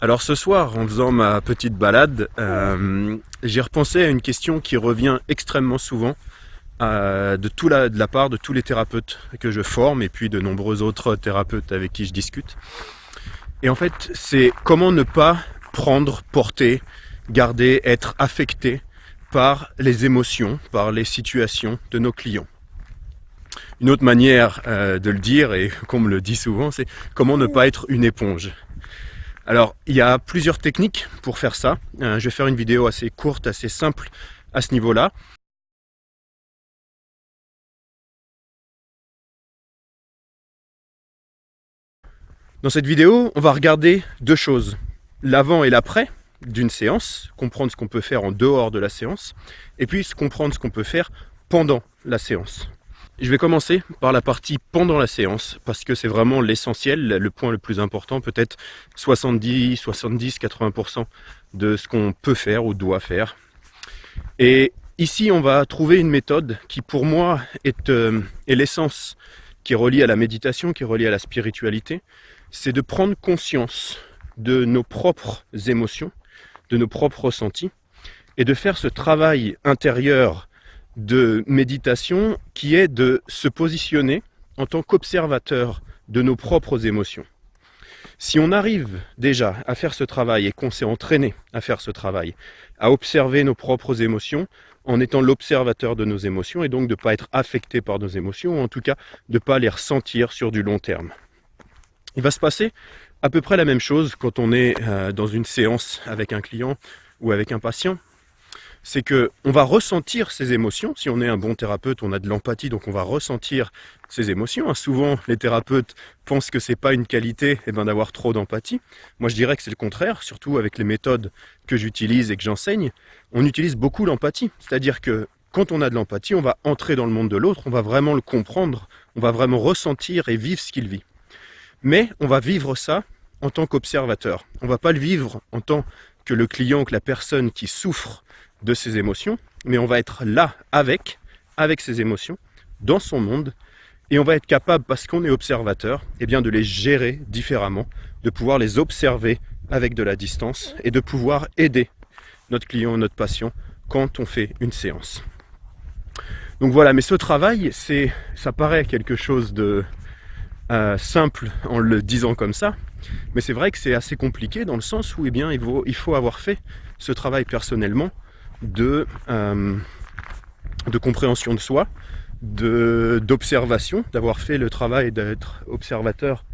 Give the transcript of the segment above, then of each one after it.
Alors ce soir, en faisant ma petite balade, j'ai repensé à une question qui revient extrêmement souvent de la part de tous les thérapeutes que je forme et puis de nombreux autres thérapeutes avec qui je discute. Et en fait, c'est comment ne pas prendre, porter, garder, être affecté par les émotions, par les situations de nos clients. Une autre manière de le dire, et qu'on me le dit souvent, c'est comment ne pas être une éponge. Alors, il y a plusieurs techniques pour faire ça. Je vais faire une vidéo assez courte, assez simple à ce niveau-là. Dans cette vidéo, on va regarder deux choses. L'avant et l'après d'une séance, comprendre ce qu'on peut faire en dehors de la séance, et puis comprendre ce qu'on peut faire pendant la séance. Je vais commencer par la partie pendant la séance, parce que c'est vraiment l'essentiel, le point le plus important, peut-être 70, 80% de ce qu'on peut faire ou doit faire. Et ici, on va trouver une méthode qui, pour moi, est l'essence qui est reliée à la méditation, qui est reliée à la spiritualité. C'est de prendre conscience de nos propres émotions, de nos propres ressentis, et de faire ce travail intérieur de méditation qui est de se positionner en tant qu'observateur de nos propres émotions. Si on arrive déjà à faire ce travail et qu'on s'est entraîné à faire ce travail, à observer nos propres émotions en étant l'observateur de nos émotions et donc de ne pas être affecté par nos émotions, ou en tout cas de ne pas les ressentir sur du long terme. Il va se passer à peu près la même chose quand on est dans une séance avec un client ou avec un patient. C'est qu'on va ressentir ces émotions. Si on est un bon thérapeute, on a de l'empathie, donc on va ressentir ces émotions. Souvent, les thérapeutes pensent que c'est pas une qualité d'avoir trop d'empathie. Moi, je dirais que c'est le contraire, surtout avec les méthodes que j'utilise et que j'enseigne. On utilise beaucoup l'empathie. C'est-à-dire que quand on a de l'empathie, on va entrer dans le monde de l'autre, on va vraiment le comprendre, on va vraiment ressentir et vivre ce qu'il vit. Mais on va vivre ça en tant qu'observateur. On ne va pas le vivre en tant que le client, que la personne qui souffre de ses émotions, mais on va être là avec ses émotions, dans son monde, et on va être capable, parce qu'on est observateur, de les gérer différemment, de pouvoir les observer avec de la distance, et de pouvoir aider notre client, notre patient, quand on fait une séance. Donc voilà, mais ce travail, ça paraît quelque chose de simple en le disant comme ça, mais c'est vrai que c'est assez compliqué dans le sens où il faut avoir fait ce travail personnellement de compréhension de soi, d'observation, d'avoir fait le travail d'être observateur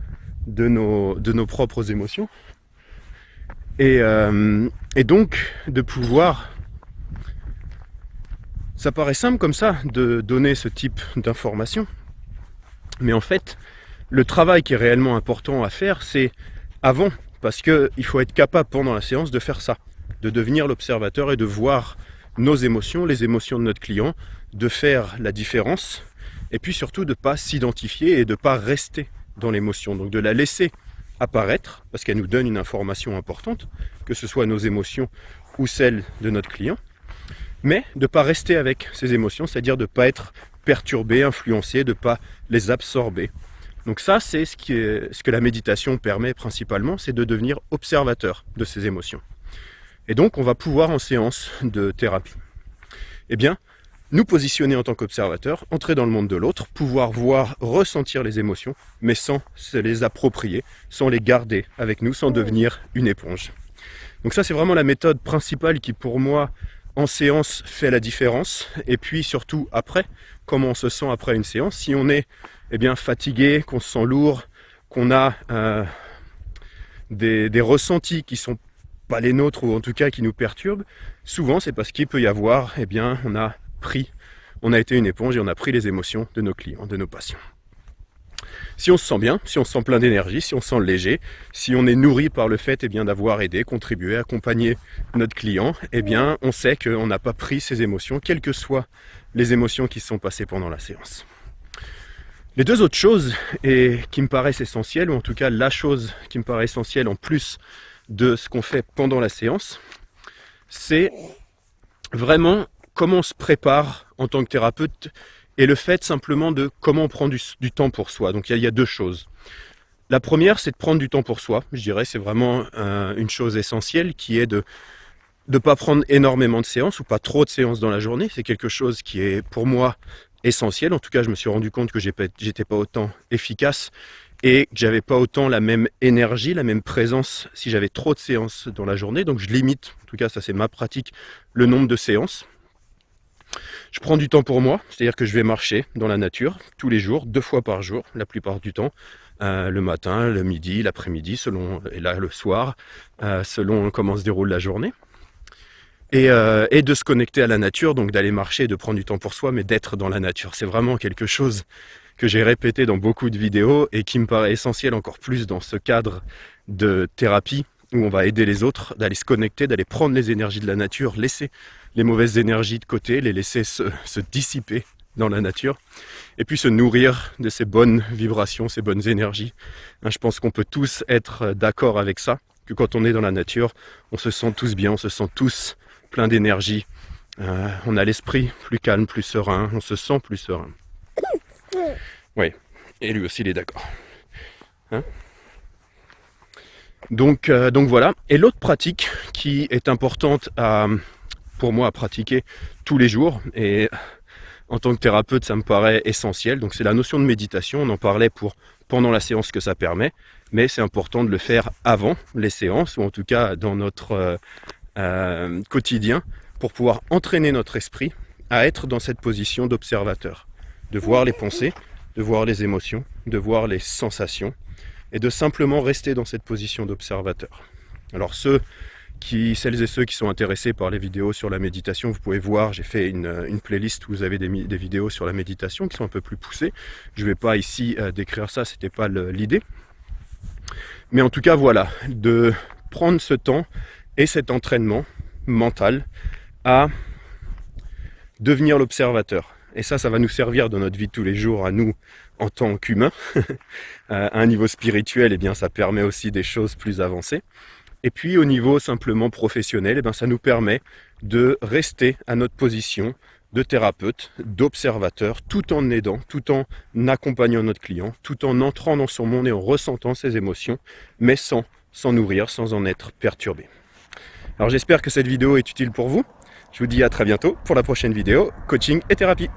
de nos propres émotions et donc de pouvoir, ça paraît simple comme ça de donner ce type d'information, mais en fait le travail qui est réellement important à faire, c'est avant, parce qu'il faut être capable pendant la séance de faire ça, de devenir l'observateur et de voir nos émotions, les émotions de notre client, de faire la différence, et puis surtout de ne pas s'identifier et de ne pas rester dans l'émotion, donc de la laisser apparaître, parce qu'elle nous donne une information importante, que ce soit nos émotions ou celles de notre client, mais de ne pas rester avec ces émotions, c'est-à-dire de ne pas être perturbé, influencé, de ne pas les absorber. Donc ça, c'est ce que la méditation permet principalement, c'est de devenir observateur de ces émotions. Et donc, on va pouvoir en séance de thérapie, nous positionner en tant qu'observateur, entrer dans le monde de l'autre, pouvoir voir, ressentir les émotions, mais sans se les approprier, sans les garder avec nous, sans devenir une éponge. Donc ça, c'est vraiment la méthode principale qui, pour moi, en séance, fait la différence. Et puis surtout après, comment on se sent après une séance. Si on est fatigué, qu'on se sent lourd, qu'on a des ressentis qui sont pas les nôtres ou en tout cas qui nous perturbent, souvent c'est parce qu'il peut y avoir, on a été une éponge et on a pris les émotions de nos clients, de nos patients. Si on se sent bien, si on se sent plein d'énergie, si on se sent léger, si on est nourri par le fait d'avoir aidé, contribué, accompagné notre client, on sait qu'on n'a pas pris ces émotions, quelles que soient les émotions qui se sont passées pendant la séance. Les deux autres choses qui me paraissent essentielles, ou en tout cas la chose qui me paraît essentielle en plus de ce qu'on fait pendant la séance, c'est vraiment comment on se prépare en tant que thérapeute et le fait simplement de comment on prend du temps pour soi. Donc il y a deux choses. La première, c'est de prendre du temps pour soi. Je dirais c'est vraiment une chose essentielle qui est de ne pas prendre énormément de séances ou pas trop de séances dans la journée. C'est quelque chose qui est pour moi essentiel. En tout cas, je me suis rendu compte que j'étais pas autant efficace et que j'avais pas autant la même énergie, la même présence si j'avais trop de séances dans la journée. Donc je limite, en tout cas ça c'est ma pratique, le nombre de séances. Je prends du temps pour moi, c'est-à-dire que je vais marcher dans la nature tous les jours, 2 fois par jour, la plupart du temps, le matin, le midi, l'après-midi, et là le soir, selon comment se déroule la journée. Et de se connecter à la nature, donc d'aller marcher, de prendre du temps pour soi, mais d'être dans la nature. C'est vraiment quelque chose que j'ai répété dans beaucoup de vidéos et qui me paraît essentiel encore plus dans ce cadre de thérapie où on va aider les autres, d'aller se connecter, d'aller prendre les énergies de la nature, laisser les mauvaises énergies de côté, les laisser se dissiper dans la nature et puis se nourrir de ces bonnes vibrations, ces bonnes énergies. Je pense qu'on peut tous être d'accord avec ça, que quand on est dans la nature, on se sent tous bien, on se sent tous plein d'énergie, on a l'esprit plus calme, plus serein, on se sent plus serein. Oui, et lui aussi il est d'accord. Donc voilà. Et l'autre pratique qui est importante pour moi à pratiquer tous les jours, et en tant que thérapeute ça me paraît essentiel, donc c'est la notion de méditation. On en parlait pendant la séance que ça permet, mais c'est important de le faire avant les séances, ou en tout cas dans notre quotidien, pour pouvoir entraîner notre esprit à être dans cette position d'observateur, de voir les pensées, de voir les émotions, de voir les sensations, et de simplement rester dans cette position d'observateur. Alors celles et ceux qui sont intéressés par les vidéos sur la méditation, vous pouvez voir, j'ai fait une playlist où vous avez des vidéos sur la méditation qui sont un peu plus poussées. Je ne vais pas ici décrire ça, c'était pas l'idée. Mais en tout cas voilà, de prendre ce temps et cet entraînement mental à devenir l'observateur. Et ça va nous servir dans notre vie de tous les jours, à nous, en tant qu'humains. À un niveau spirituel, eh bien, ça permet aussi des choses plus avancées. Et puis, au niveau simplement professionnel, eh bien, ça nous permet de rester à notre position de thérapeute, d'observateur, tout en aidant, tout en accompagnant notre client, tout en entrant dans son monde et en ressentant ses émotions, mais sans s'en nourrir, sans en être perturbé. Alors, j'espère que cette vidéo est utile pour vous. Je vous dis à très bientôt pour la prochaine vidéo, coaching et thérapie.